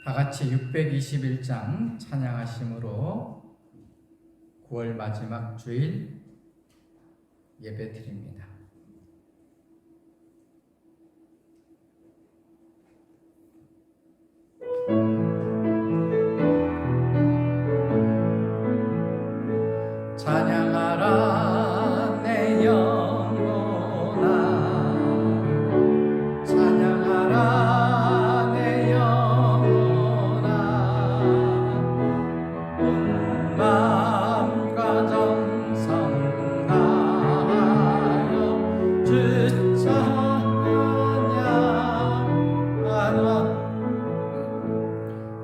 다 같이 621장 찬양하심으로 9월 마지막 주일 예배 드립니다. 찬양하라 내 영혼아, 찬양하라 내 영혼아, 온 마음과 정성 다하여 주 찬양하라.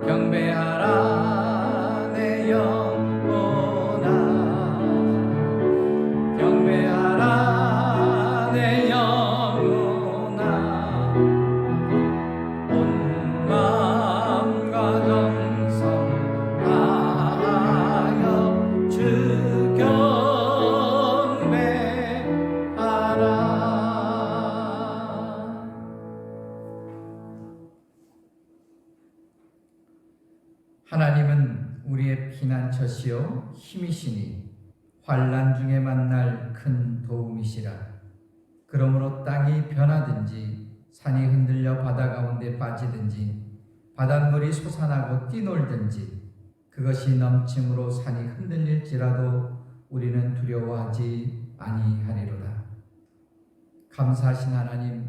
경배하라 내 영혼아, 경배하라 내 영혼아, 온 마음과 정성 다하여 주 경배하라. 하나님은 우리의 피난처시요 힘이시니 환난 중에 만날 큰 도움이시라. 그러므로 땅이 변하든지 산이 흔들려 바다 가운데 빠지든지 바닷물이 솟아나고 뛰놀든지 그것이 넘침으로 산이 흔들릴지라도 우리는 두려워하지 아니하리로다. 감사하신 하나님,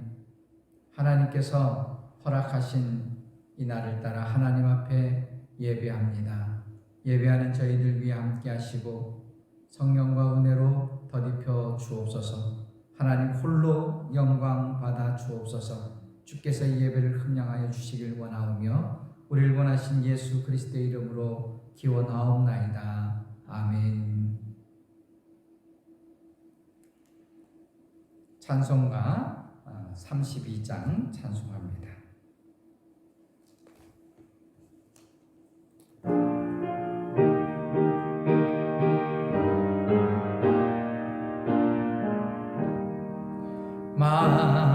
하나님께서 허락하신 이 날을 따라 하나님 앞에 예배합니다. 예배하는 저희들 위해 함께 하시고 성령과 은혜로 더딥혀 주옵소서. 하나님 홀로 영광 받아 주옵소서. 주께서 이 예배를 흠양하여 주시길 원하오며 우리를 원하신 예수 그리스도의 이름으로 기원하옵나이다. 아멘. 찬송가 32장 찬송합니다.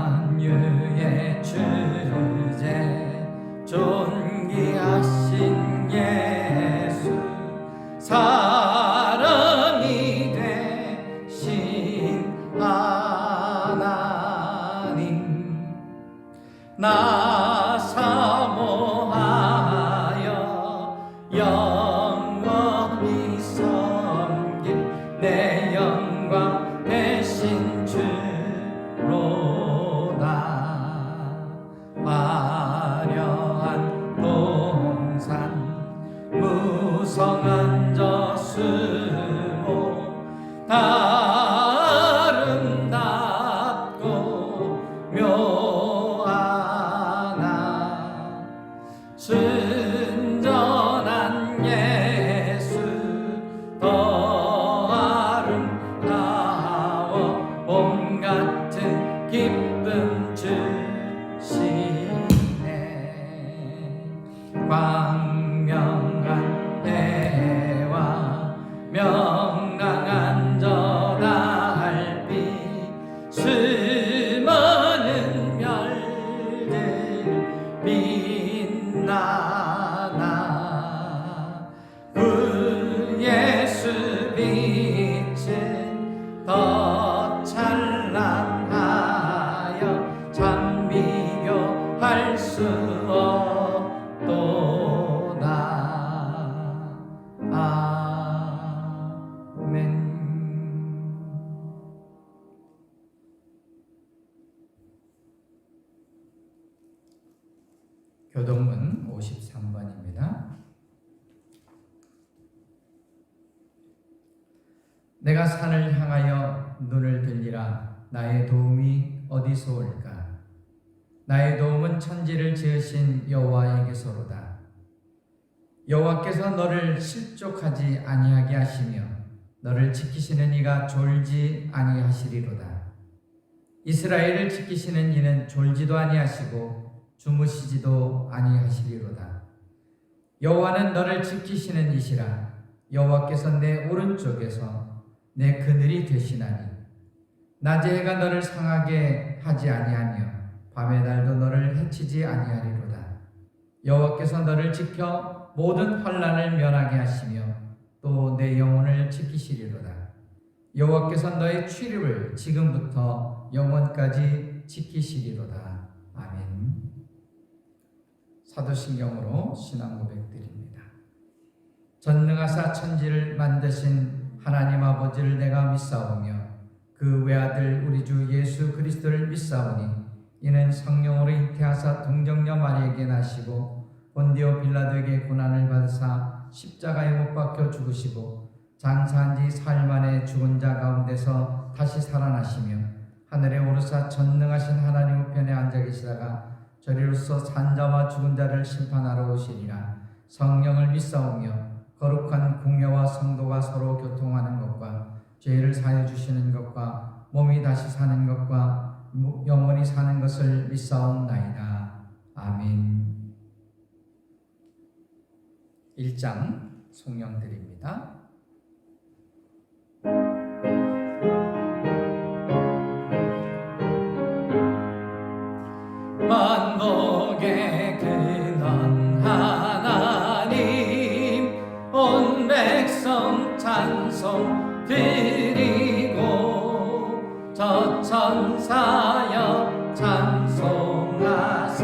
만유의 주제 존귀하신 예수, 사람이 되신 하나님, 나 사모하여 영원히 섬길 내 영광 되신 주 화려한 동산 무성한 저수모 아름답고 묘하나 순전한 예수 더 아름다워 봄 같은 기쁨 주시네. 광명한 해와 명랑한 저 달빛 수많은 별들 빛나나 그 예수 빛은 더 찬란하여 참 비교할 수 없도다. 아멘. 교동문 53번입니다. 내가 산을 향하여 눈을 들리라. 나의 도움이 어디서 올까? 나의 도움은 천지를 지으신 여호와에게서로다. 여호와께서 너를 실족하지 아니하게 하시며 너를 지키시는 이가 졸지 아니하시리로다. 이스라엘을 지키시는 이는 졸지도 아니하시고 주무시지도 아니하시리로다. 여호와는 너를 지키시는 이시라. 여호와께서 내 오른쪽에서 내 그늘이 되시나니 낮에 해가 너를 상하게 하지 아니하며 밤의 달도 너를 해치지 아니하리로다. 여호와께서 너를 지켜 모든 환난을 면하게 하시며 또 내 영혼을 지키시리로다. 여호와께서 너의 출입을 지금부터 영원까지 지키시리로다. 아멘. 사도신경으로 신앙 고백드립니다. 전능하사 천지를 만드신 하나님 아버지를 내가 믿사오며 그 외아들 우리 주 예수 그리스도를 믿사오니 이는 성령으로 잉태하사 동정녀 마리에게 나시고 본디오 빌라도에게 고난을 받으사 십자가에 못 박혀 죽으시고 장사한 지 사흘 만에 죽은 자 가운데서 다시 살아나시며 하늘에 오르사 전능하신 하나님 우편에 앉아 계시다가 저리로서 산 자와 죽은 자를 심판하러 오시리라. 성령을 믿사오며 거룩한 공회와 성도가 서로 교통하는 것과 죄를 사해 주시는 것과 몸이 다시 사는 것과 영원히 사는 것을 믿사옵나이다. 아멘. 1장 송영드립니다. 만복의 근원 하나님 온 백성 찬송 드리고 저 천사여 찬송하세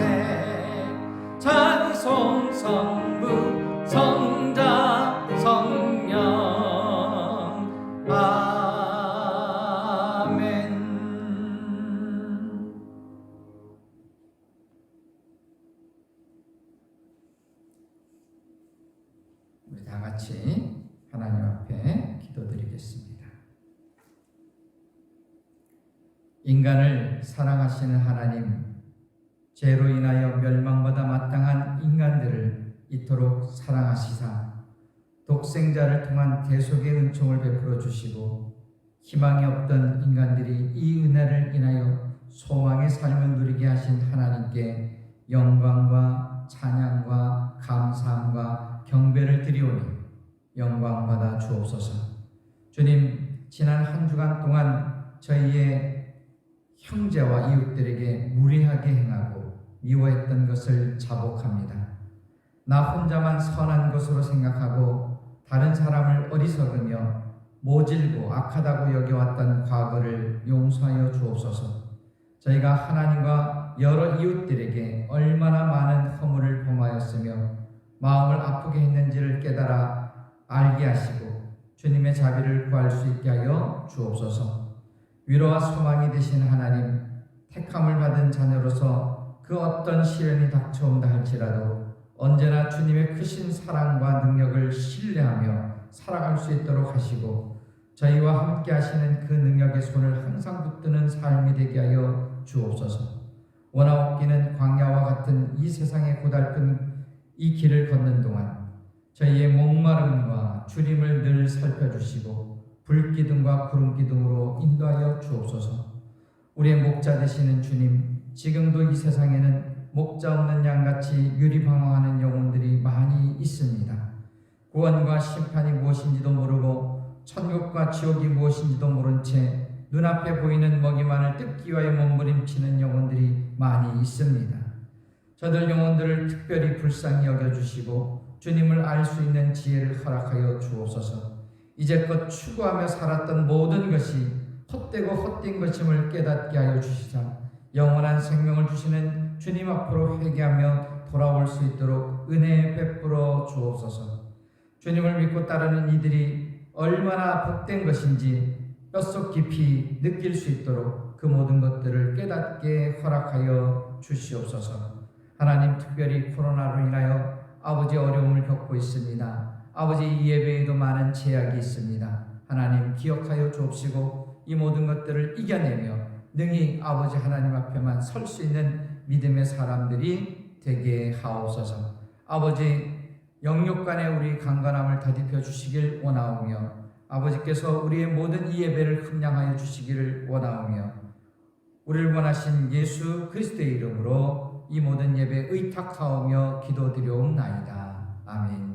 찬송 성부 성자 성령 아멘. 우리 다 같이 하나님 앞에 기도드리겠습니다. 인간을 사랑하시는 하나님, 죄로 인하여 멸망받아 마땅한 인간들을 이토록 사랑하시사 독생자를 통한 대속의 은총을 베풀어 주시고 희망이 없던 인간들이 이 은혜를 인하여 소망의 삶을 누리게 하신 하나님께 영광과 찬양과 감사함과 경배를 드리오니 영광받아 주옵소서. 주님, 지난 한 주간 동안 저희의 형제와 이웃들에게 무례하게 행하고 미워했던 것을 자복합니다. 나 혼자만 선한 것으로 생각하고 다른 사람을 어리석으며 모질고 악하다고 여겨왔던 과거를 용서하여 주옵소서. 저희가 하나님과 여러 이웃들에게 얼마나 많은 허물을 범하였으며 마음을 아프게 했는지를 깨달아 알게 하시고 주님의 자비를 구할 수 있게 하여 주옵소서. 위로와 소망이 되신 하나님, 택함을 받은 자녀로서 그 어떤 시련이 닥쳐온다 할지라도 언제나 주님의 크신 사랑과 능력을 신뢰하며 살아갈 수 있도록 하시고 저희와 함께 하시는 그 능력의 손을 항상 붙드는 삶이 되게 하여 주옵소서. 원하옵기는 광야와 같은 이 세상의 고달픈 이 길을 걷는 동안 저희의 목마름과 주림을 늘 살펴주시고 불기둥과 구름기둥으로 인도하여 주옵소서. 우리의 목자 되시는 주님, 지금도 이 세상에는 목자 없는 양같이 유리방황하는 영혼들이 많이 있습니다. 구원과 심판이 무엇인지도 모르고 천국과 지옥이 무엇인지도 모른 채 눈앞에 보이는 먹이만을 뜯기 위하여 몸부림치는 영혼들이 많이 있습니다. 저들 영혼들을 특별히 불쌍히 여겨주시고 주님을 알 수 있는 지혜를 허락하여 주옵소서. 이제껏 추구하며 살았던 모든 것이 헛되고 헛된 것임을 깨닫게 하여 주시사 영원한 생명을 주시는 주님 앞으로 회개하며 돌아올 수 있도록 은혜 베풀어 주옵소서. 주님을 믿고 따르는 이들이 얼마나 복된 것인지 뼛속 깊이 느낄 수 있도록 그 모든 것들을 깨닫게 허락하여 주시옵소서. 하나님, 특별히 코로나로 인하여 아버지 어려움을 겪고 있습니다. 아버지, 이 예배에도 많은 제약이 있습니다. 하나님, 기억하여 주옵시고 이 모든 것들을 이겨내며 능히 아버지 하나님 앞에만 설 수 있는 믿음의 사람들이 되게 하옵소서. 아버지, 영육간에 우리 강건함을 더딥혀 주시길 원하오며 아버지께서 우리의 모든 이 예배를 흠량하여 주시기를 원하오며 우리를 원하신 예수 그리스도의 이름으로 이 모든 예배 의탁하오며 기도드려옵나이다. 아멘.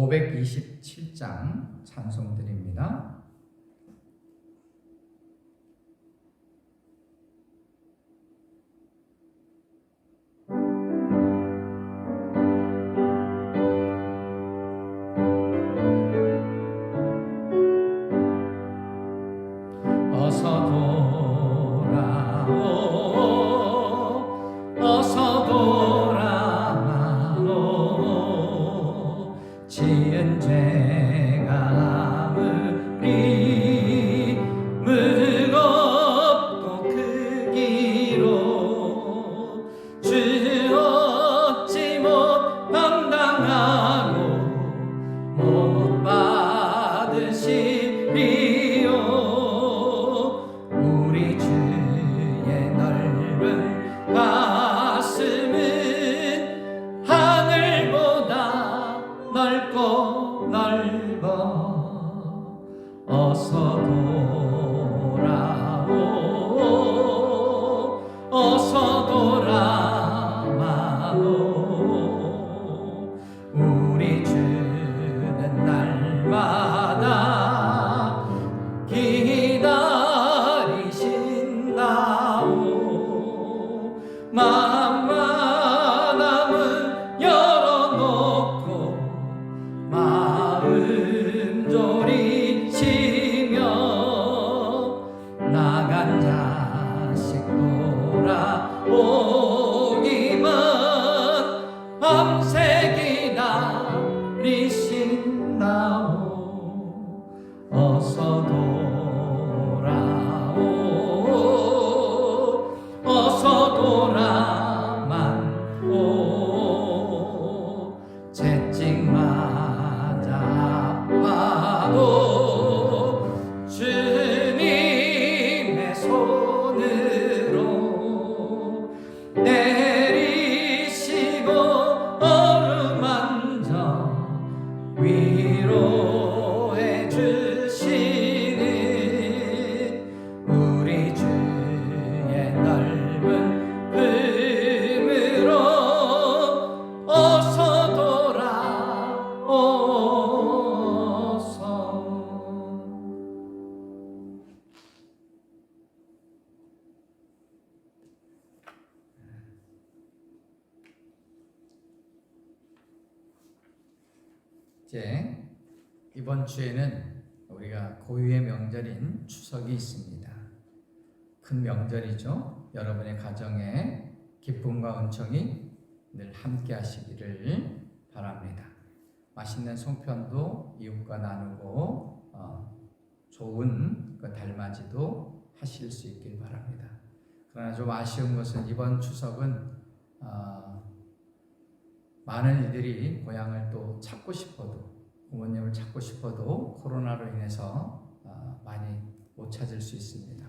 527장 찬송 드립니다. 어서 돌아오 어서 돌아오오 지은 죄가 아무리 무겁고 크기로 주 얻지 못당하고 못 받으시리요 우리 주의 넓은 가슴은 하늘보다 넓고 넓어 어서 돌아오 어서 돌아와오 우리 주는 날마다 기다리신다오 마음마다 문 열어놓고 마음 졸이시며 나간 자식 돌아오기만 밤새 기다리신다오 어서 돌아오 어서 돌아만 오 채찍 맞아 아파도 주님의 손으로 내리시고 어루만져 위로해 주시는 우리 주의 넓은 품으로 어서 돌아오소 이제 이번 주에는 우리가 고유의 명절인 추석이 있습니다. 큰 명절이죠. 여러분의 가정에 기쁨과 은총이 늘 함께 하시기를 바랍니다. 맛있는 송편도 이웃과 나누고 좋은 그 달맞이도 하실 수 있길 바랍니다. 그러나 좀 아쉬운 것은 이번 추석은 많은 이들이 고향을 또 찾고 싶어도 부모님을 찾고 싶어도 코로나로 인해서 많이 못 찾을 수 있습니다.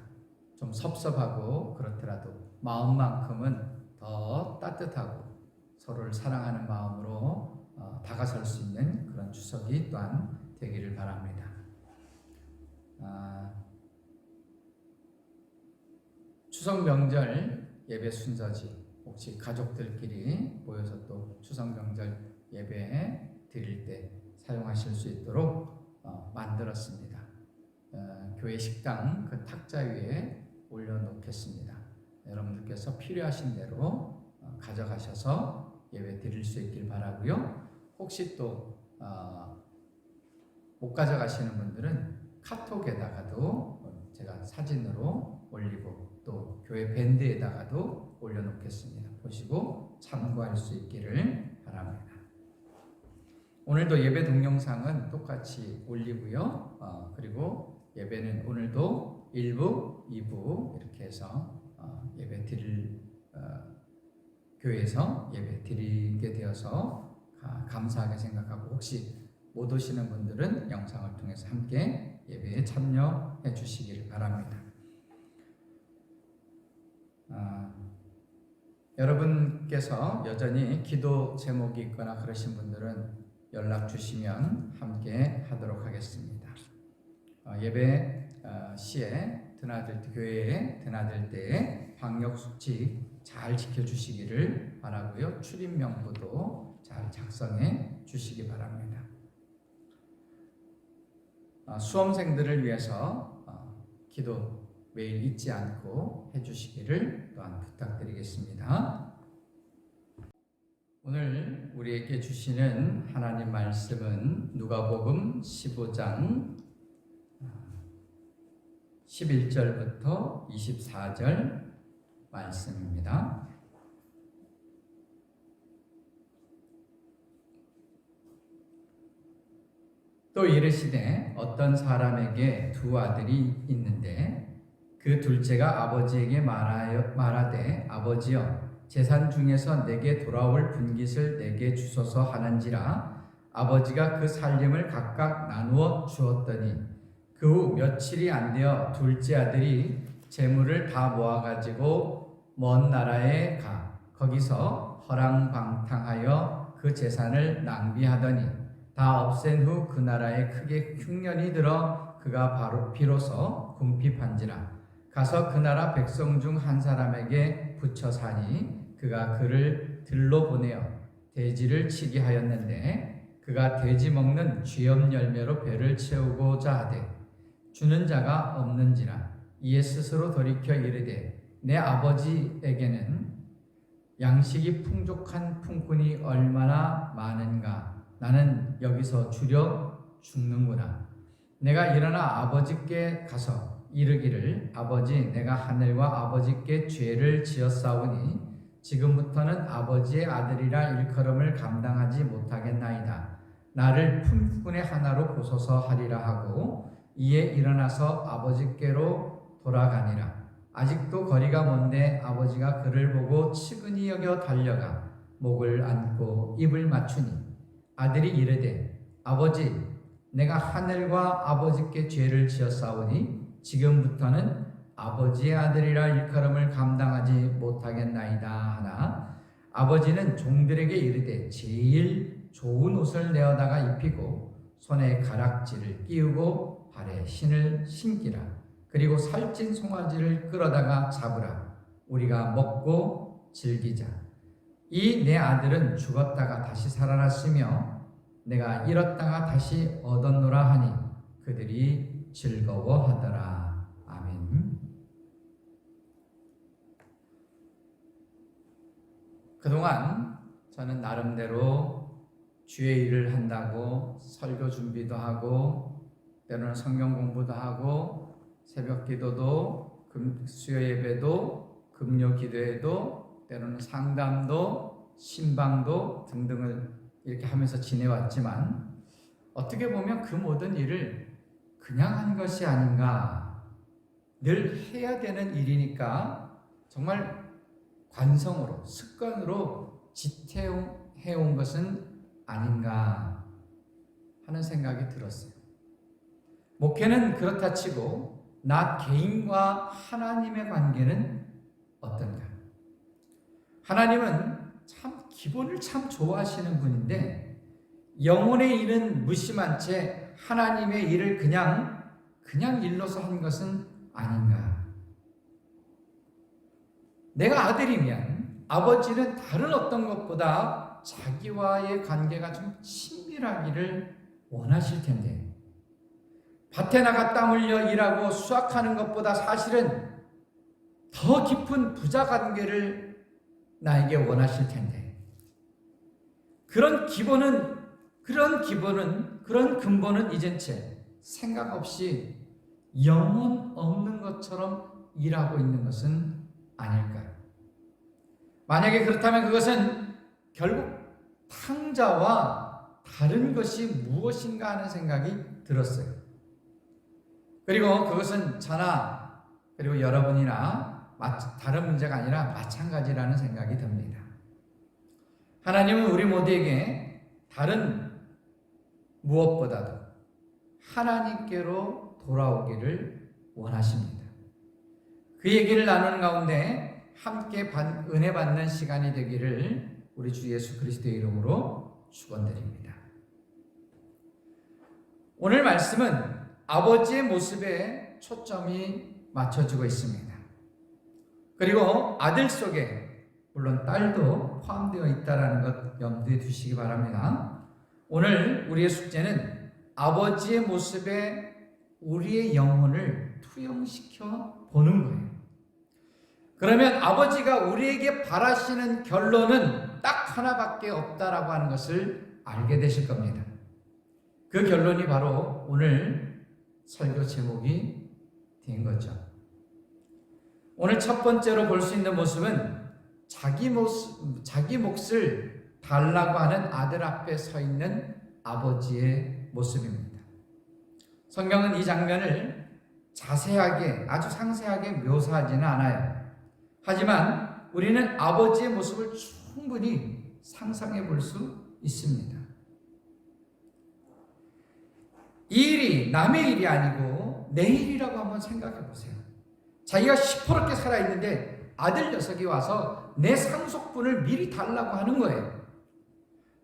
좀 섭섭하고 그렇더라도 마음만큼은 더 따뜻하고 서로를 사랑하는 마음으로 다가설 수 있는 그런 추석이 또한 되기를 바랍니다. 추석 명절 예배 순서지 혹시 가족들끼리 모여서 또 추석 명절 예배 드릴 때 사용하실 수 있도록 만들었습니다. 교회 식당 그 탁자 위에 올려놓겠습니다. 여러분들께서 필요하신 대로 가져가셔서 예배 드릴 수 있길 바라고요. 혹시 또 못 가져가시는 분들은 카톡에다가도 제가 사진으로 올리고 또 교회 밴드에다가도 올려놓겠습니다. 보시고 참고할 수 있기를 바랍니다. 오늘도 예배 동영상은 똑같이 올리고요. 그리고 예배는 오늘도 1부, 2부 이렇게 해서 예배 드릴 교회에서 예배 드리게 되어서 감사하게 생각하고 혹시 못 오시는 분들은 영상을 통해서 함께 예배에 참여해 주시기를 바랍니다. 여러분께서 여전히 기도 제목이 있거나 그러신 분들은 연락 주시면 함께 하도록 하겠습니다. 예배 시에 드나들 교회에 드나들 때에 방역 수칙 잘 지켜주시기를 바라고요. 출입 명부도 잘 작성해 주시기 바랍니다. 수험생들을 위해서 기도 매일 잊지 않고 해주시기를 또한 부탁드리겠습니다. 오늘 우리에게 주시는 하나님 말씀은 누가복음 15장 11절부터 24절 말씀입니다. 또 이르시되 어떤 사람에게 두 아들이 있는데 그 둘째가 아버지에게 말하되 아버지여 재산 중에서 내게 돌아올 분깃을 내게 주소서 하는지라 아버지가 그 살림을 각각 나누어 주었더니 그 후 며칠이 안 되어 둘째 아들이 재물을 다 모아가지고 먼 나라에 가 거기서 허랑방탕하여 그 재산을 낭비하더니 다 없앤 후 그 나라에 크게 흉년이 들어 그가 비로소 궁핍한지라 가서 그 나라 백성 중 한 사람에게 붙여 사니 그가 그를 들로 보내어 돼지를 치게 하였는데 그가 돼지 먹는 쥐염 열매로 배를 채우고자 하되 주는 자가 없는지라 이에 스스로 돌이켜 이르되 내 아버지에게는 양식이 풍족한 품꾼이 얼마나 많은가 나는 여기서 주려 죽는구나. 내가 일어나 아버지께 가서 이르기를 아버지 내가 하늘과 아버지께 죄를 지었사오니 지금부터는 아버지의 아들이라 일컬음을 감당하지 못하겠나이다. 나를 품꾼의 하나로 보소서 하리라 하고 이에 일어나서 아버지께로 돌아가니라. 아직도 거리가 먼데 아버지가 그를 보고 측은히 여겨 달려가 목을 안고 입을 맞추니 아들이 이르되 아버지 내가 하늘과 아버지께 죄를 지었사오니 지금부터는 아버지의 아들이라 일컬음을 감당하지 못하겠나이다 하나 아버지는 종들에게 이르되 제일 좋은 옷을 내어다가 입히고 손에 가락지를 끼우고 발에 신을 신기라 그리고 살찐 송아지를 끌어다가 잡으라 우리가 먹고 즐기자 이 내 아들은 죽었다가 다시 살아났으며 내가 잃었다가 다시 얻었노라 하니 그들이 즐거워하더라. 아멘. 그동안 저는 나름대로 주의 일을 한다고 설교 준비도 하고 때로는 성경 공부도 하고 새벽 기도도 수요 예배도 금요 기도회도 때로는 상담도 신방도 등등을 이렇게 하면서 지내왔지만 어떻게 보면 그 모든 일을 그냥 한 것이 아닌가 늘 해야 되는 일이니까 정말 관성으로 습관으로 지태해온 것은 아닌가 하는 생각이 들었어요. 목회는 그렇다 치고 나 개인과 하나님의 관계는 어떤가? 하나님은 참 기본을 참 좋아하시는 분인데 영혼의 일은 무심한 채 하나님의 일을 그냥 일로서 한 것은 아닌가? 내가 아들이면 아버지는 다른 어떤 것보다 자기와의 관계가 좀 친밀하기를 원하실 텐데 밭에 나가 땀 흘려 일하고 수확하는 것보다 사실은 더 깊은 부자 관계를 나에게 원하실 텐데 그런 근본은 잊은 채 생각 없이 영혼 없는 것처럼 일하고 있는 것은 아닐까요? 만약에 그렇다면 그것은 결국 탕자와 다른 것이 무엇인가 하는 생각이 들었어요. 그리고 그것은 저나 그리고 여러분이나 다른 문제가 아니라 마찬가지라는 생각이 듭니다. 하나님은 우리 모두에게 다른 무엇보다도 하나님께로 돌아오기를 원하십니다. 그 얘기를 나누는 가운데 함께 은혜 받는 시간이 되기를 우리 주 예수 그리스도의 이름으로 축원드립니다. 오늘 말씀은 아버지의 모습에 초점이 맞춰지고 있습니다. 그리고 아들 속에 물론 딸도 포함되어 있다는 것 염두에 두시기 바랍니다. 오늘 우리의 숙제는 아버지의 모습에 우리의 영혼을 투영시켜 보는 거예요. 그러면 아버지가 우리에게 바라시는 결론은 딱 하나밖에 없다라고 하는 것을 알게 되실 겁니다. 그 결론이 바로 오늘 설교 제목이 된 거죠. 오늘 첫 번째로 볼 수 있는 모습은 자기 몫을 달라고 하는 아들 앞에 서 있는 아버지의 모습입니다. 성경은 이 장면을 자세하게, 아주 상세하게 묘사하지는 않아요. 하지만 우리는 아버지의 모습을 충분히 상상해 볼 수 있습니다. 이 일이 남의 일이 아니고 내 일이라고 한번 생각해 보세요. 자기가 시퍼렇게 살아있는데 아들 녀석이 와서 내 상속분을 미리 달라고 하는 거예요.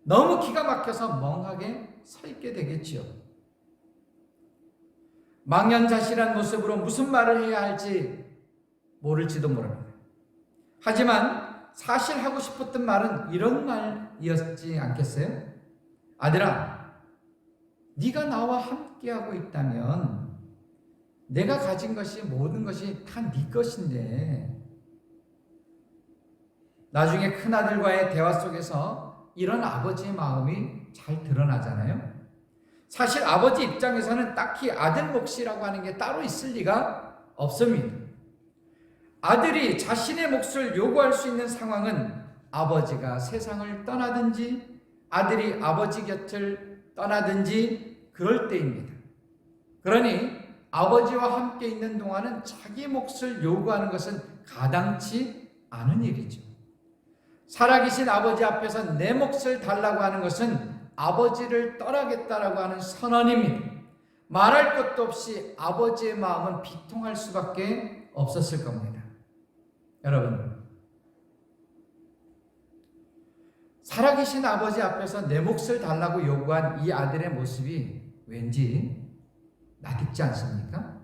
너무 기가 막혀서 멍하게 서 있게 되겠지요. 망연자실한 모습으로 무슨 말을 해야 할지 모를지도 모릅니다. 하지만 사실 하고 싶었던 말은 이런 말이었지 않겠어요? 아들아, 네가 나와 함께하고 있다면 내가 가진 것이 모든 것이 다 네 것인데, 나중에 큰아들과의 대화 속에서 이런 아버지의 마음이 잘 드러나잖아요. 사실 아버지 입장에서는 딱히 아들 몫이라고 하는 게 따로 있을 리가 없습니다. 아들이 자신의 몫을 요구할 수 있는 상황은 아버지가 세상을 떠나든지 아들이 아버지 곁을 떠나든지 그럴 때입니다. 그러니 아버지와 함께 있는 동안은 자기 몫을 요구하는 것은 가당치 않은 일이죠. 살아계신 아버지 앞에서 내 몫을 달라고 하는 것은 아버지를 떠나겠다라고 하는 선언입니다. 말할 것도 없이 아버지의 마음은 비통할 수밖에 없었을 겁니다. 여러분, 살아계신 아버지 앞에서 내 몫을 달라고 요구한 이 아들의 모습이 왠지 낯익지 않습니까?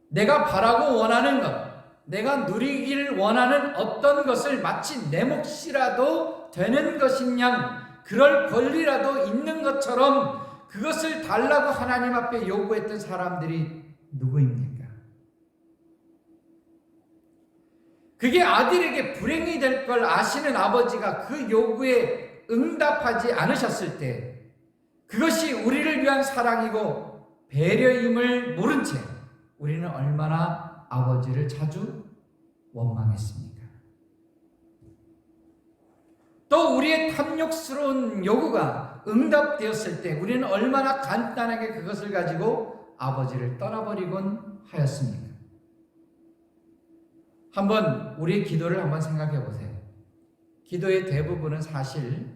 내가 바라고 원하는 것, 내가 누리기를 원하는 어떤 것을 마치 내 몫이라도 되는 것인 양, 그럴 권리라도 있는 것처럼 그것을 달라고 하나님 앞에 요구했던 사람들이 누구입니까? 그게 아들에게 불행이 될 걸 아시는 아버지가 그 요구에 응답하지 않으셨을 때, 그것이 우리를 위한 사랑이고 배려임을 모른 채 우리는 얼마나 아버지를 자주 원망했습니까? 또 우리의 탐욕스러운 요구가 응답되었을 때 우리는 얼마나 간단하게 그것을 가지고 아버지를 떠나버리곤 하였습니까? 한번 우리의 기도를 한번 생각해 보세요. 기도의 대부분은 사실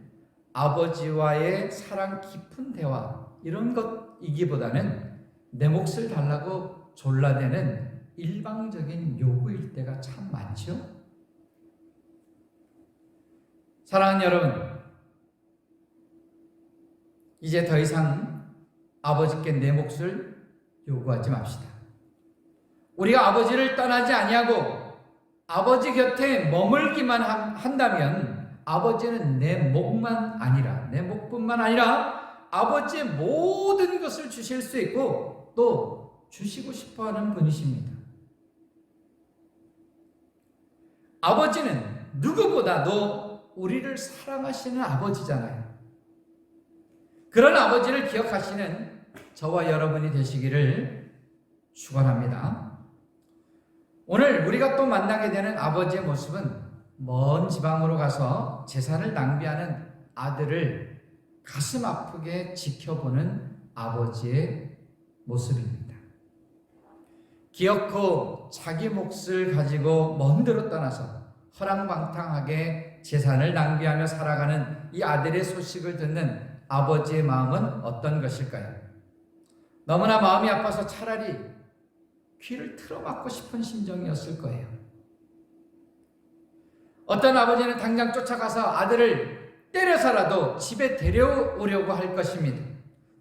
아버지와의 사랑 깊은 대화 이런 것이기보다는 내 몫을 달라고 졸라대는 일방적인 요구일 때가 참 많죠. 사랑하는 여러분, 이제 더 이상 아버지께 내 몫을 요구하지 맙시다. 우리가 아버지를 떠나지 아니하고 아버지 곁에 머물기만 한다면 아버지는 내 몫뿐만 아니라 아버지의 모든 것을 주실 수 있고 또 주시고 싶어하는 분이십니다. 아버지는 누구보다도 우리를 사랑하시는 아버지잖아요. 그런 아버지를 기억하시는 저와 여러분이 되시기를 축원합니다. 오늘 우리가 또 만나게 되는 아버지의 모습은 먼 지방으로 가서 재산을 낭비하는 아들을 가슴 아프게 지켜보는 아버지의 모습입니다. 기어코 자기 몫을 가지고 먼 데로 떠나서 허랑방탕하게 재산을 낭비하며 살아가는 이 아들의 소식을 듣는 아버지의 마음은 어떤 것일까요? 너무나 마음이 아파서 차라리 귀를 틀어막고 싶은 심정이었을 거예요. 어떤 아버지는 당장 쫓아가서 아들을 때려서라도 집에 데려오려고 할 것입니다.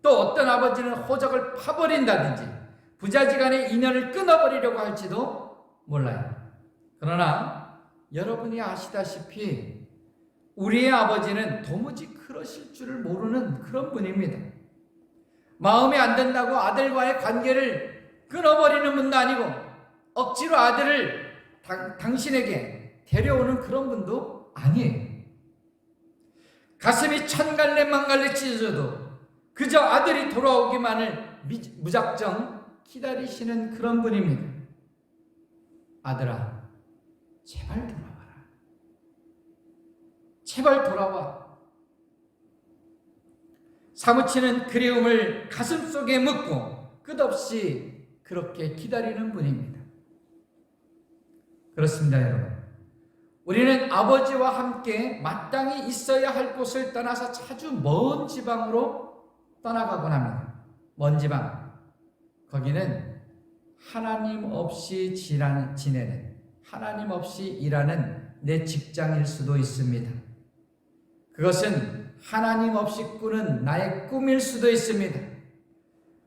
또 어떤 아버지는 호적을 파버린다든지 부자지간의 인연을 끊어버리려고 할지도 몰라요. 그러나 여러분이 아시다시피 우리의 아버지는 도무지 그러실 줄을 모르는 그런 분입니다. 마음에 안 든다고 아들과의 관계를 끊어버리는 분도 아니고 억지로 아들을 당신에게 데려오는 그런 분도 아니에요. 가슴이 천갈래 만갈래 찢어져도 그저 아들이 돌아오기만을 무작정 기다리시는 그런 분입니다. 아들아, 제발 돌아와라. 제발 돌아와. 사무치는 그리움을 가슴속에 묻고 끝없이 그렇게 기다리는 분입니다. 그렇습니다, 여러분. 우리는 아버지와 함께 마땅히 있어야 할 곳을 떠나서 자주 먼 지방으로 떠나가곤 합니다. 먼 지방. 거기는 하나님 없이 지내는, 하나님 없이 일하는 내 직장일 수도 있습니다. 그것은 하나님 없이 꾸는 나의 꿈일 수도 있습니다.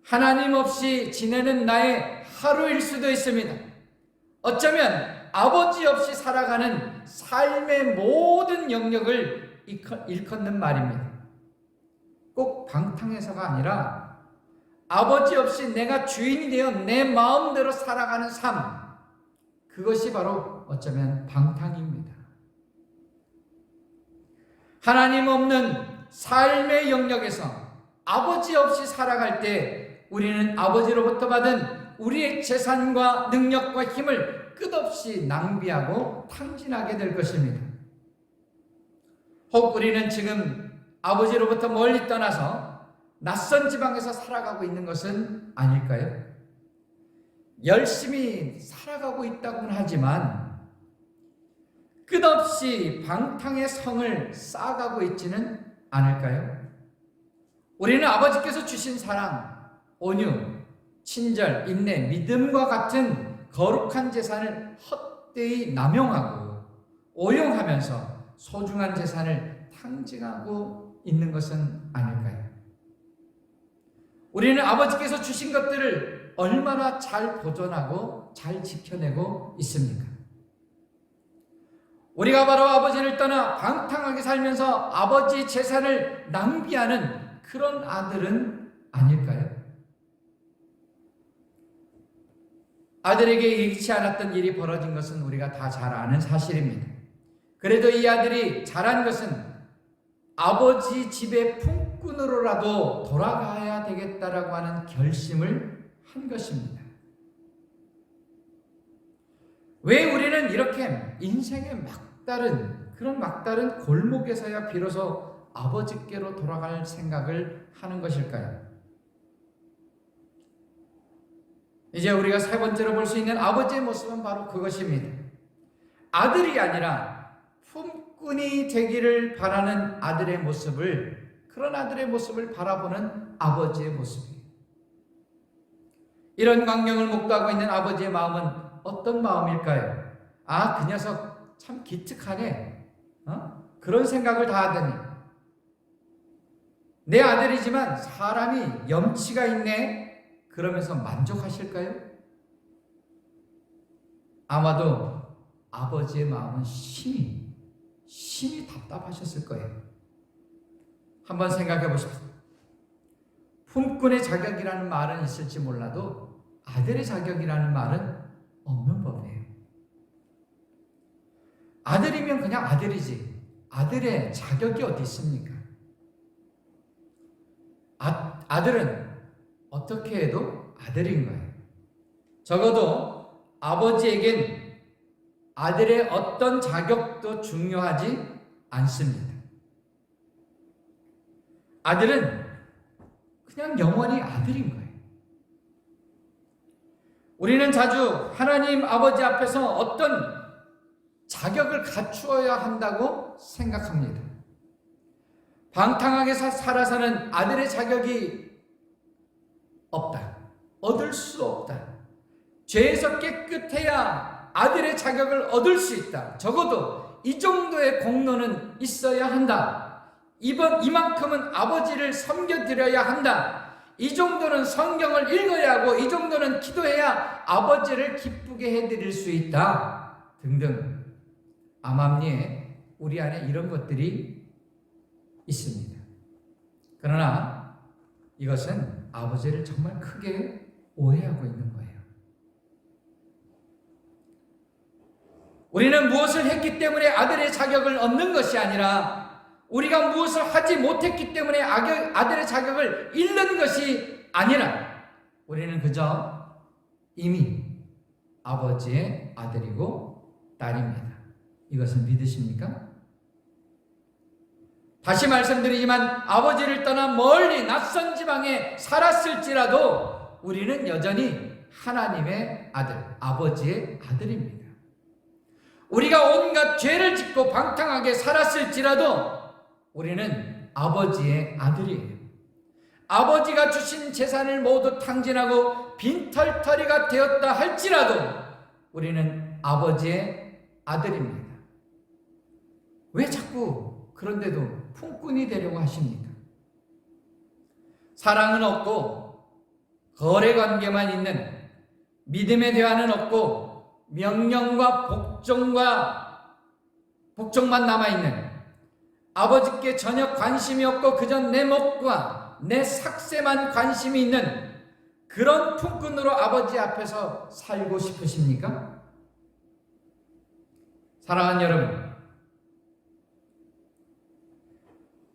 하나님 없이 지내는 나의 하루일 수도 있습니다. 어쩌면 아버지 없이 살아가는 삶의 모든 영역을 일컫는 말입니다. 꼭 방탕해서가 아니라 아버지 없이 내가 주인이 되어 내 마음대로 살아가는 삶, 그것이 바로 어쩌면 방탕입니다. 하나님 없는 삶의 영역에서 아버지 없이 살아갈 때 우리는 아버지로부터 받은 우리의 재산과 능력과 힘을 끝없이 낭비하고 탕진하게 될 것입니다. 혹 우리는 지금 아버지로부터 멀리 떠나서 낯선 지방에서 살아가고 있는 것은 아닐까요? 열심히 살아가고 있다고는 하지만 끝없이 방탕의 성을 쌓아가고 있지는 않을까요? 우리는 아버지께서 주신 사랑, 온유, 친절, 인내, 믿음과 같은 거룩한 재산을 헛되이 남용하고 오용하면서 소중한 재산을 탕진하고 있는 것은 아닐까요? 우리는 아버지께서 주신 것들을 얼마나 잘 보존하고 잘 지켜내고 있습니까? 우리가 바로 아버지를 떠나 방탕하게 살면서 아버지 재산을 낭비하는 그런 아들은 아닐까요? 아들에게 예기치 않았던 일이 벌어진 것은 우리가 다 잘 아는 사실입니다. 그래도 이 아들이 잘한 것은 아버지 집의 품꾼으로라도 돌아가야 되겠다라고 하는 결심을 한 것입니다. 왜 우리는 이렇게 인생의 그런 막다른 골목에서야 비로소 아버지께로 돌아갈 생각을 하는 것일까요? 이제 우리가 세 번째로 볼 수 있는 아버지의 모습은 바로 그것입니다. 아들이 아니라 품꾼이 되기를 바라는 그런 아들의 모습을 바라보는 아버지의 모습이에요. 이런 광경을 목도하고 있는 아버지의 마음은 어떤 마음일까요? 그 녀석 참 기특하네. 그런 생각을 다 하더니 내 아들이지만 사람이 염치가 있네. 그러면서 만족하실까요? 아마도 아버지의 마음은 심히 답답하셨을 거예요. 한번 생각해 보십시오. 품꾼의 자격이라는 말은 있을지 몰라도 아들의 자격이라는 말은 없는 법이에요. 아들이면 그냥 아들이지 아들의 자격이 어디 있습니까? 아들은 어떻게 해도 아들인 거예요. 적어도 아버지에겐 아들의 어떤 자격도 중요하지 않습니다. 아들은 그냥 영원히 아들인 거예요. 우리는 자주 하나님 아버지 앞에서 어떤 자격을 갖추어야 한다고 생각합니다. 방탕하게 살아서는 아들의 자격이 없다. 얻을 수 없다. 죄에서 깨끗해야 아들의 자격을 얻을 수 있다. 적어도 이 정도의 공로는 있어야 한다. 이만큼은 아버지를 섬겨드려야 한다. 이 정도는 성경을 읽어야 하고 이 정도는 기도해야 아버지를 기쁘게 해드릴 수 있다. 등등. 암암리에 우리 안에 이런 것들이 있습니다. 그러나 이것은 아버지를 정말 크게 오해하고 있는 거예요. 우리는 무엇을 했기 때문에 아들의 자격을 얻는 것이 아니라 우리가 무엇을 하지 못했기 때문에 아들의 자격을 잃는 것이 아니라 우리는 그저 이미 아버지의 아들이고 딸입니다. 이것을 믿으십니까? 다시 말씀드리지만 아버지를 떠나 멀리 낯선 지방에 살았을지라도 우리는 여전히 하나님의 아들, 아버지의 아들입니다. 우리가 온갖 죄를 짓고 방탕하게 살았을지라도 우리는 아버지의 아들이에요. 아버지가 주신 재산을 모두 탕진하고 빈털터리가 되었다 할지라도 우리는 아버지의 아들입니다. 왜 자꾸 그런데도 품꾼이 되려고 하십니까? 사랑은 없고 거래관계만 있는, 믿음의 대화는 없고 명령과 복종만 남아있는, 아버지께 전혀 관심이 없고 그저 내 먹과 내 삭세만 관심이 있는 그런 품꾼으로 아버지 앞에서 살고 싶으십니까? 사랑하는 여러분,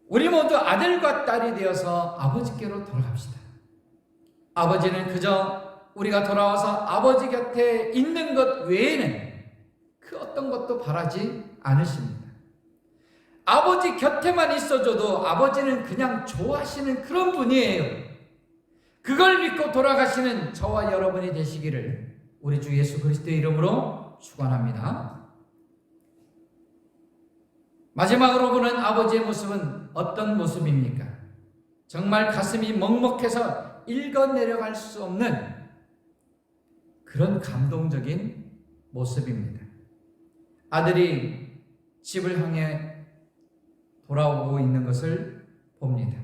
우리 모두 아들과 딸이 되어서 아버지께로 돌아갑시다. 아버지는 그저 우리가 돌아와서 아버지 곁에 있는 것 외에는 그 어떤 것도 바라지 않으십니다. 아버지 곁에만 있어줘도 아버지는 그냥 좋아하시는 그런 분이에요. 그걸 믿고 돌아가시는 저와 여러분이 되시기를 우리 주 예수 그리스도의 이름으로 축원합니다. 마지막으로 보는 아버지의 모습은 어떤 모습입니까? 정말 가슴이 먹먹해서 읽어내려갈 수 없는 그런 감동적인 모습입니다. 아들이 집을 향해 돌아오고 있는 것을 봅니다.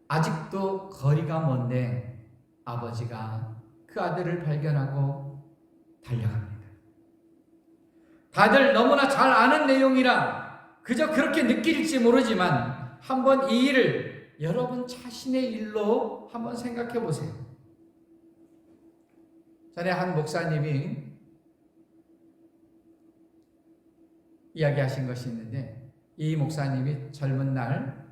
아직도 거리가 먼데 아버지가 그 아들을 발견하고 달려갑니다. 다들 너무나 잘 아는 내용이라 그저 그렇게 느낄지 모르지만 한번 이 일을 여러분 자신의 일로 한번 생각해 보세요. 전에 한 목사님이 이야기하신 것이 있는데, 이 목사님이 젊은 날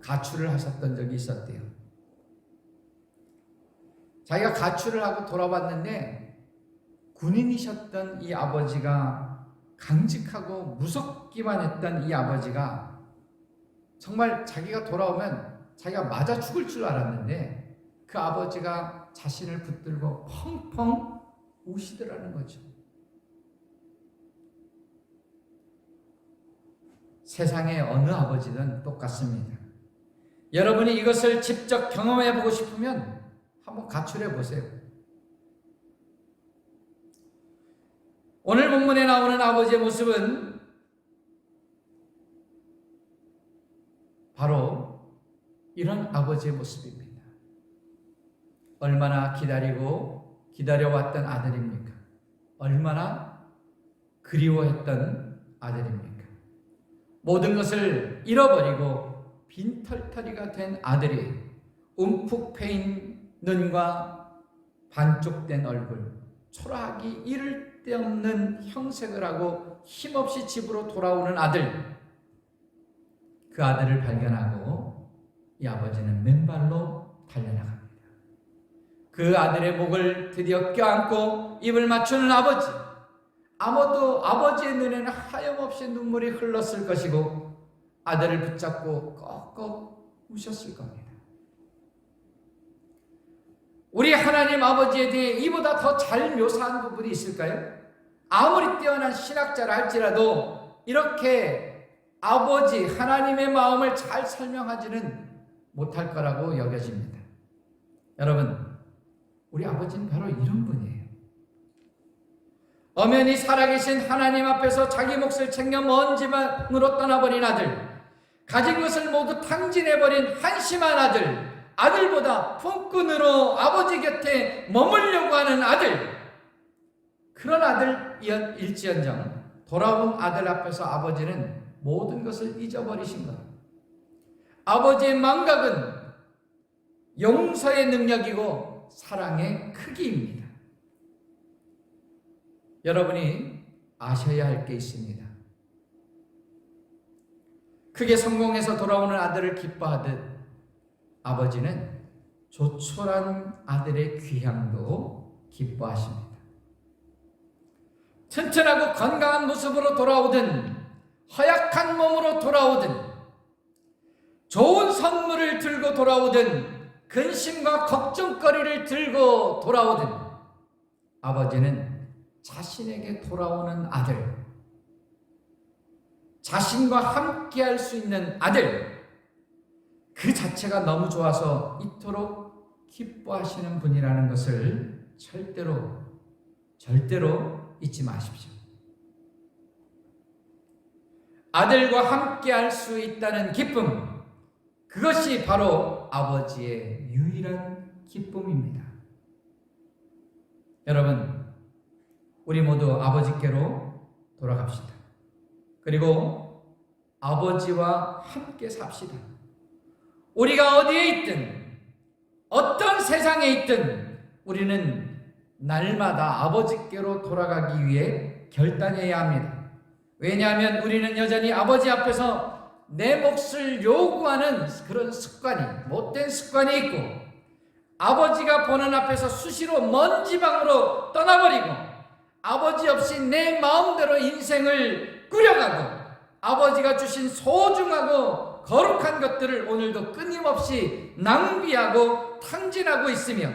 가출을 하셨던 적이 있었대요. 자기가 가출을 하고 돌아왔는데 군인이셨던 이 아버지가, 강직하고 무섭기만 했던 이 아버지가 정말 자기가 돌아오면 자기가 맞아 죽을 줄 알았는데 그 아버지가 자신을 붙들고 펑펑 우시더라는 거죠. 세상의 어느 아버지든 똑같습니다. 여러분이 이것을 직접 경험해 보고 싶으면 한번 가출해 보세요. 오늘 본문에 나오는 아버지의 모습은 바로 이런 아버지의 모습입니다. 얼마나 기다리고 기다려왔던 아들입니까? 얼마나 그리워했던 아들입니까? 모든 것을 잃어버리고 빈털터리가 된 아들이 움푹 패인 눈과 반쪽된 얼굴, 초라하기 이를 데 없는 형색을 하고 힘없이 집으로 돌아오는 아들, 그 아들을 발견하고 이 아버지는 맨발로 달려나갑니다. 그 아들의 목을 드디어 껴안고 입을 맞추는 아버지, 아무도 아버지의 눈에는 하염없이 눈물이 흘렀을 것이고 아들을 붙잡고 꺽꺽 우셨을 겁니다. 우리 하나님 아버지에 대해 이보다 더 잘 묘사한 부분이 있을까요? 아무리 뛰어난 신학자라 할지라도 이렇게 아버지 하나님의 마음을 잘 설명하지는 못할 거라고 여겨집니다. 여러분, 우리 아버지는 바로 이런 분이에요. 엄연히 살아계신 하나님 앞에서 자기 몫을 챙겨 먼 지방으로 떠나버린 아들, 가진 것을 모두 탕진해버린 한심한 아들, 아들보다 품꾼으로 아버지 곁에 머물려고 하는 아들, 그런 아들일지언정 돌아온 아들 앞에서 아버지는 모든 것을 잊어버리신 것. 아버지의 망각은 용서의 능력이고 사랑의 크기입니다. 여러분이 아셔야 할 게 있습니다. 크게 성공해서 돌아오는 아들을 기뻐하듯 아버지는 조촐한 아들의 귀향도 기뻐하십니다. 튼튼하고 건강한 모습으로 돌아오든 허약한 몸으로 돌아오든 좋은 선물을 들고 돌아오든 근심과 걱정거리를 들고 돌아오든 아버지는 자신에게 돌아오는 아들, 자신과 함께할 수 있는 아들, 그 자체가 너무 좋아서 이토록 기뻐하시는 분이라는 것을 절대로 잊지 마십시오. 아들과 함께할 수 있다는 기쁨, 그것이 바로 아버지의 유일한 기쁨입니다. 여러분, 우리 모두 아버지께로 돌아갑시다. 그리고 아버지와 함께 삽시다. 우리가 어디에 있든 어떤 세상에 있든 우리는 날마다 아버지께로 돌아가기 위해 결단해야 합니다. 왜냐하면 우리는 여전히 아버지 앞에서 내 몫을 요구하는 그런 습관이, 못된 습관이 있고, 아버지가 보는 앞에서 수시로 먼 지방으로 떠나버리고 아버지 없이 내 마음대로 인생을 꾸려가고 아버지가 주신 소중하고 거룩한 것들을 오늘도 끊임없이 낭비하고 탕진하고 있으며,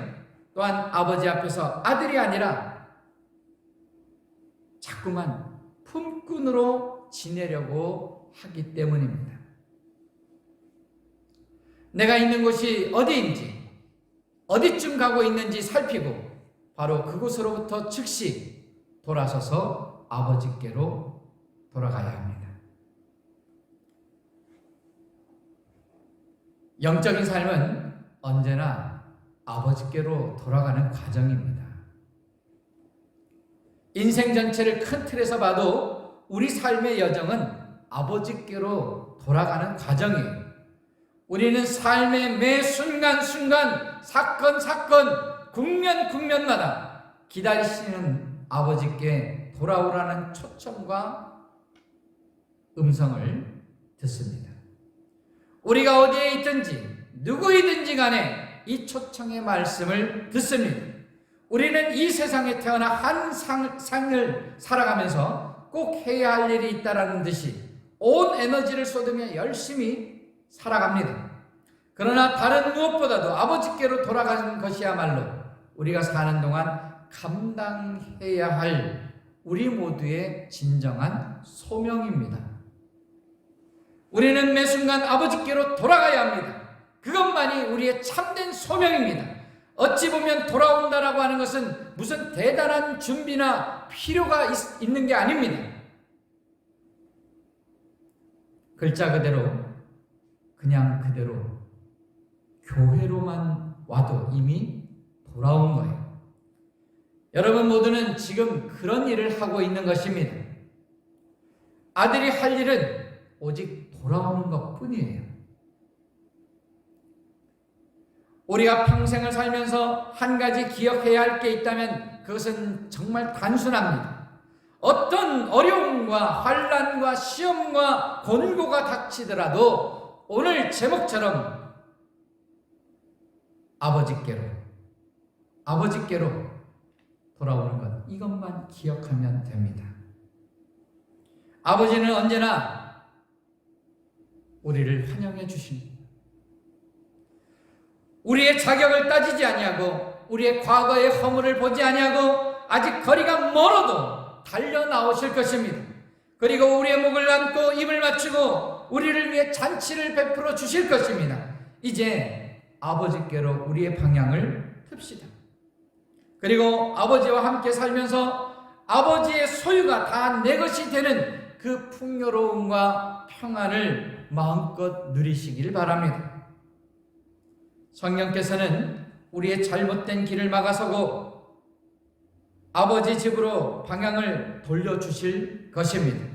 또한 아버지 앞에서 아들이 아니라 자꾸만 품꾼으로 지내려고 하기 때문입니다. 내가 있는 곳이 어디인지, 어디쯤 가고 있는지 살피고 바로 그곳으로부터 즉시 돌아서서 아버지께로 돌아가야 합니다. 영적인 삶은 언제나 아버지께로 돌아가는 과정입니다. 인생 전체를 큰 틀에서 봐도 우리 삶의 여정은 아버지께로 돌아가는 과정이에요. 우리는 삶의 매 순간순간, 사건, 국면마다 기다리시는 아버지께 돌아오라는 초청과 음성을 듣습니다. 우리가 어디에 있든지 누구이든지 간에 이 초청의 말씀을 듣습니다. 우리는 이 세상에 태어나 한 삶을 살아가면서 꼭 해야 할 일이 있다라는 듯이 온 에너지를 쏟으며 열심히 살아갑니다. 그러나 다른 무엇보다도 아버지께로 돌아가는 것이야말로 우리가 사는 동안 감당해야 할 우리 모두의 진정한 소명입니다. 우리는 매 순간 아버지께로 돌아가야 합니다. 그것만이 우리의 참된 소명입니다. 어찌 보면 돌아온다라고 하는 것은 무슨 대단한 준비나 필요가 있는 게 아닙니다. 글자 그대로, 그냥 그대로 교회로만 와도 이미 돌아온 거예요. 여러분 모두는 지금 그런 일을 하고 있는 것입니다. 아들이 할 일은 오직 돌아오는 것뿐이에요. 우리가 평생을 살면서 한 가지 기억해야 할 게 있다면 그것은 정말 단순합니다. 어떤 어려움과 환난과 시험과 곤고가 닥치더라도 오늘 제목처럼 아버지께로 돌아오는 것, 이것만 기억하면 됩니다. 아버지는 언제나 우리를 환영해 주십니다. 우리의 자격을 따지지 아니하고 우리의 과거의 허물을 보지 아니하고 아직 거리가 멀어도 달려 나오실 것입니다. 그리고 우리의 목을 안고 입을 맞추고 우리를 위해 잔치를 베풀어 주실 것입니다. 이제 아버지께로 우리의 방향을 틉시다. 그리고 아버지와 함께 살면서 아버지의 소유가 다 내 것이 되는 그 풍요로움과 평안을 마음껏 누리시길 바랍니다. 성령께서는 우리의 잘못된 길을 막아서고 아버지 집으로 방향을 돌려주실 것입니다.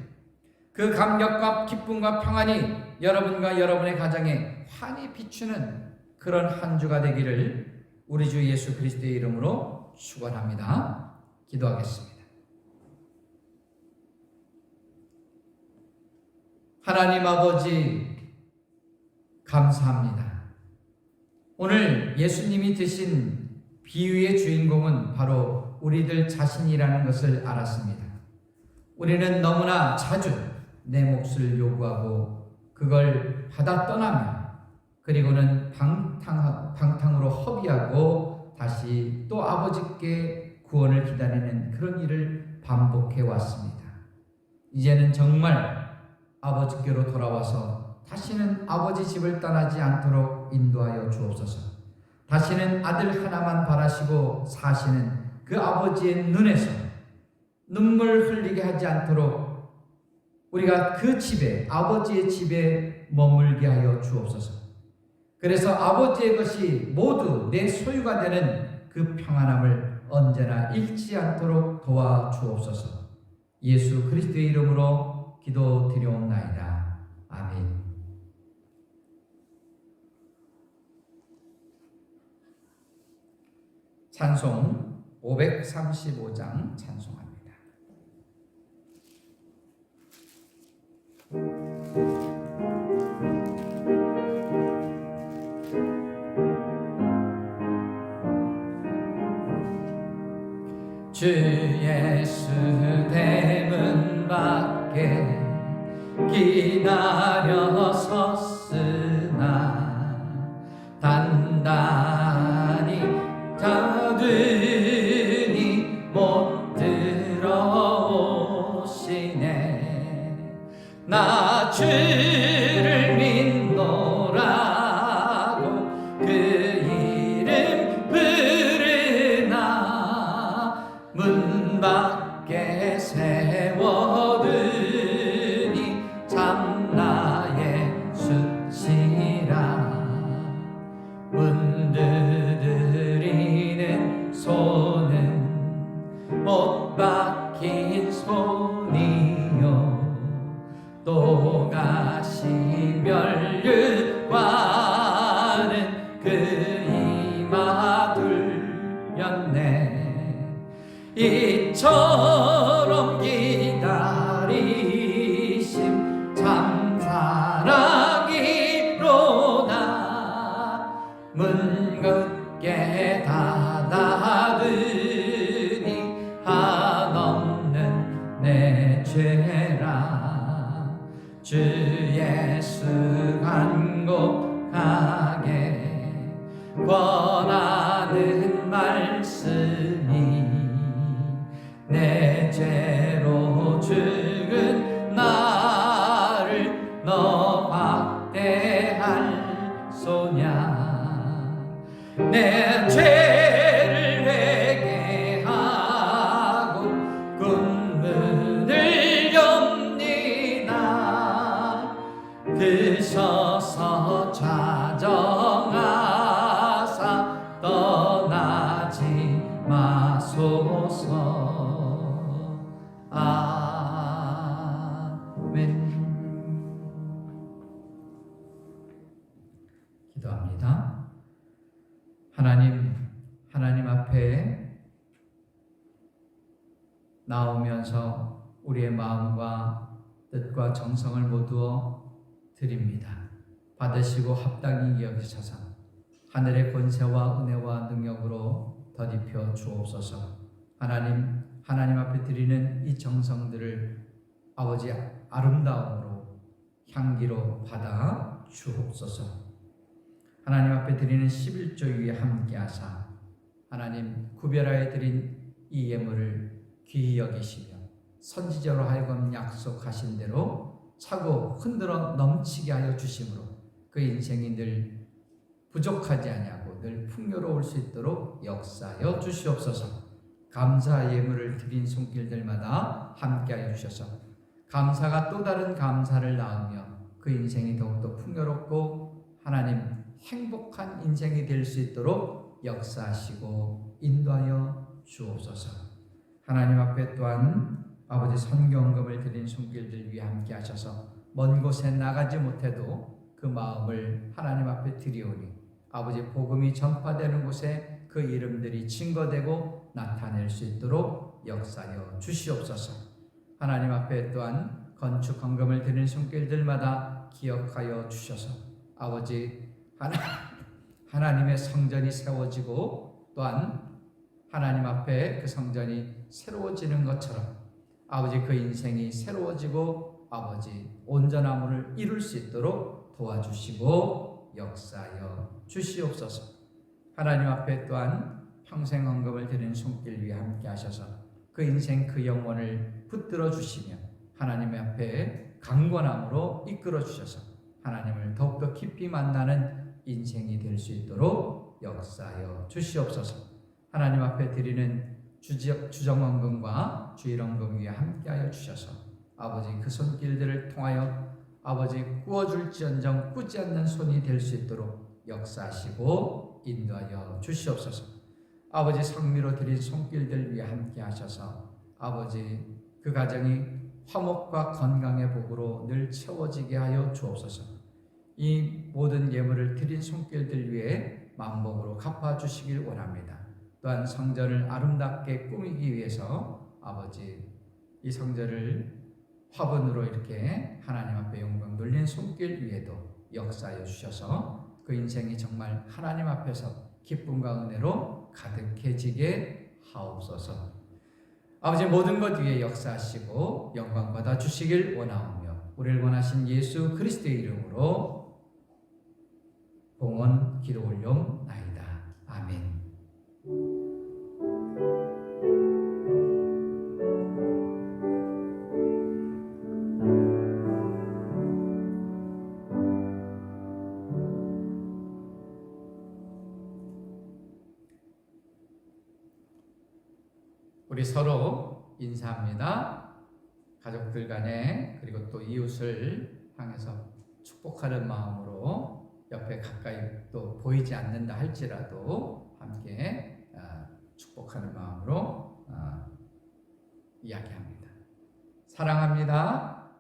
그 감격과 기쁨과 평안이 여러분과 여러분의 가정에 환히 비추는 그런 한 주가 되기를 우리 주 예수 그리스도의 이름으로 축원합니다. 기도하겠습니다. 하나님 아버지 감사합니다. 오늘 예수님이 드신 비유의 주인공은 바로 우리들 자신이라는 것을 알았습니다. 우리는 너무나 자주 내 몫을 요구하고 그걸 받아 떠나며 그리고는 방탕으로 허비하고 다시 또 아버지께 구원을 기다리는 그런 일을 반복해 왔습니다. 이제는 정말 아버지께로 돌아와서 다시는 아버지 집을 떠나지 않도록 인도하여 주옵소서. 다시는 아들 하나만 바라시고 사시는 그 아버지의 눈에서 눈물 흘리게 하지 않도록 우리가 그 집에, 아버지의 집에 머물게 하여 주옵소서. 그래서 아버지의 것이 모두 내 소유가 되는 그 평안함을 언제나 잃지 않도록 도와주옵소서. 예수 그리스도의 이름으로 기도드리옵나이다. 아멘. 찬송 535장 찬송합니다. 주 예수 대문 밖에 기다려 섰으나 단단히 닫으니 못 들어오시네. 나 주를 믿노라고 그 이름 부르나 문 밖에 세워두니 참 나의 수치라. 문 두드리는 손은 못 박힌 손이요 또 가시 멸류관은 그 이마 둘렸네. 이처럼 기다리심 참 사랑이로다. 문 굳게 닫아두니 한없는 내 죄라. 주 예수 간곡하게 권하는 말씀이 내 죄로 죽은 나를 너 박대할 소냐. 내 죄를 회개하고 군문을 엽니다. 드셔서 좌정하사 떠나지 마소서. 아멘. 기도합니다. 하나님 앞에 나오면서 우리의 마음과 뜻과 정성을 모두 드립니다. 받으시고 합당히 여기셔서 하늘의 권세와 은혜와 능력으로 더입혀 주옵소서. 하나님 앞에 드리는 이 정성들을 아버지 아름다움으로 향기로 받아 주옵소서. 하나님 앞에 드리는 11조 위에 함께하사 하나님 구별하여 드린 이 예물을 귀히 여기시며 선지자로 하여금 약속하신 대로 차고 흔들어 넘치게 하여 주심으로 그 인생이 늘 부족하지 아니하고 늘 풍요로울 수 있도록 역사하여 주시옵소서. 감사 예물을 드린 손길들마다 함께하여 주셔서 감사가 또 다른 감사를 낳으며 그 인생이 더욱더 풍요롭고 하나님 행복한 인생이 될 수 있도록 역사하시고 인도하여 주옵소서. 하나님 앞에 또한 아버지 선경금을 드린 손길들 위해 함께 하셔서 먼 곳에 나가지 못해도 그 마음을 하나님 앞에 드리오니 아버지 복음이 전파되는 곳에 그 이름들이 증거되고 나타낼 수 있도록 역사하여 주시옵소서. 하나님 앞에 또한 건축 헌금을 드리는 손길들마다 기억하여 주셔서 아버지 하나님의 성전이 세워지고 또한 하나님 앞에 그 성전이 새로워지는 것처럼 아버지 그 인생이 새로워지고 아버지 온전함을 이룰 수 있도록 도와주시고 역사하여 주시옵소서. 하나님 앞에 또한 평생 헌금을 드리는 손길 위에 함께 하셔서 그 인생 그 영혼을 붙들어 주시며 하나님 앞에 강권함으로 이끌어 주셔서 하나님을 더욱더 깊이 만나는 인생이 될 수 있도록 역사하여 주시옵소서. 하나님 앞에 드리는 주정헌금과 주일헌금 위에 함께하여 주셔서 아버지 그 손길들을 통하여 아버지 꾸어줄지언정 꾸지 않는 손이 될 수 있도록 역사하시고 인도하여 주시옵소서. 아버지 성미로 드린 손길들 위에 함께하셔서 아버지 그 가정이 화목과 건강의 복으로 늘 채워지게 하여 주옵소서. 이 모든 예물을 드린 손길들 위에 만복으로 갚아주시길 원합니다. 또한 성전을 아름답게 꾸미기 위해서 아버지 이 성전을 화분으로 이렇게 하나님 앞에 영광 돌린 손길 위에도 역사하여 주셔서 그 인생이 정말 하나님 앞에서 기쁨과 은혜로 가득해지게 하옵소서. 아버지 모든 것 위에 역사하시고 영광 받아 주시길 원하오며 우리를 원하신 예수 그리스도의 이름으로 봉헌 기도 올려옵나이다. 아멘. 우리 서로 인사합니다. 가족들 간에 그리고 또 이웃을 향해서 축복하는 마음으로 옆에 가까이 또 보이지 않는다 할지라도 함께 축복하는 마음으로 이야기합니다. 사랑합니다.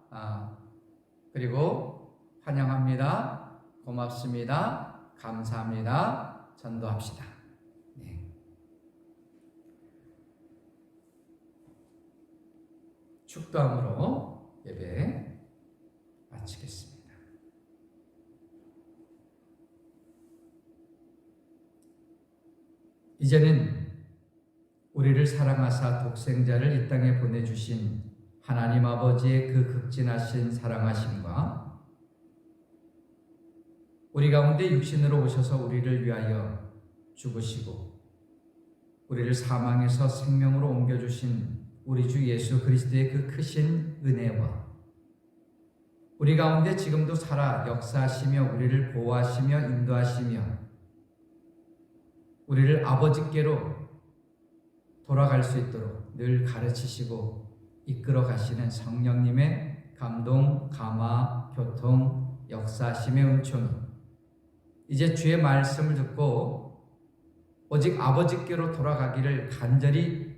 그리고 환영합니다. 고맙습니다. 감사합니다. 전도합시다. 네. 축도함으로 예배 마치겠습니다. 이제는 우리를 사랑하사 독생자를 이 땅에 보내주신 하나님 아버지의 그 극진하신 사랑하심과 우리 가운데 육신으로 오셔서 우리를 위하여 죽으시고 우리를 사망에서 생명으로 옮겨주신 우리 주 예수 그리스도의 그 크신 은혜와 우리 가운데 지금도 살아 역사하시며 우리를 보호하시며 인도하시며 우리를 아버지께로 돌아갈 수 있도록 늘 가르치시고 이끌어 가시는 성령님의 감동, 감화, 교통, 역사하심의 은총이 이제 주의 말씀을 듣고 오직 아버지께로 돌아가기를 간절히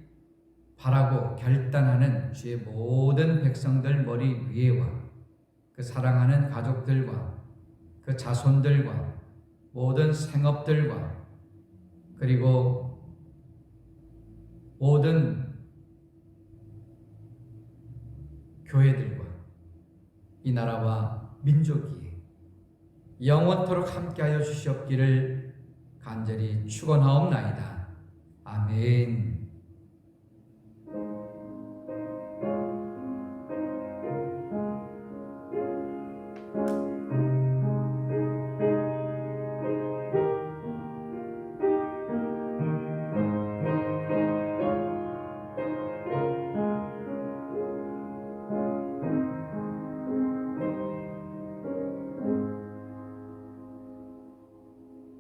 바라고 결단하는 주의 모든 백성들 머리 위에와 그 사랑하는 가족들과 그 자손들과 모든 생업들과 그리고 모든 교회들과 이 나라와 민족이 영원토록 함께하여 주시옵기를 간절히 축원하옵나이다. 아멘.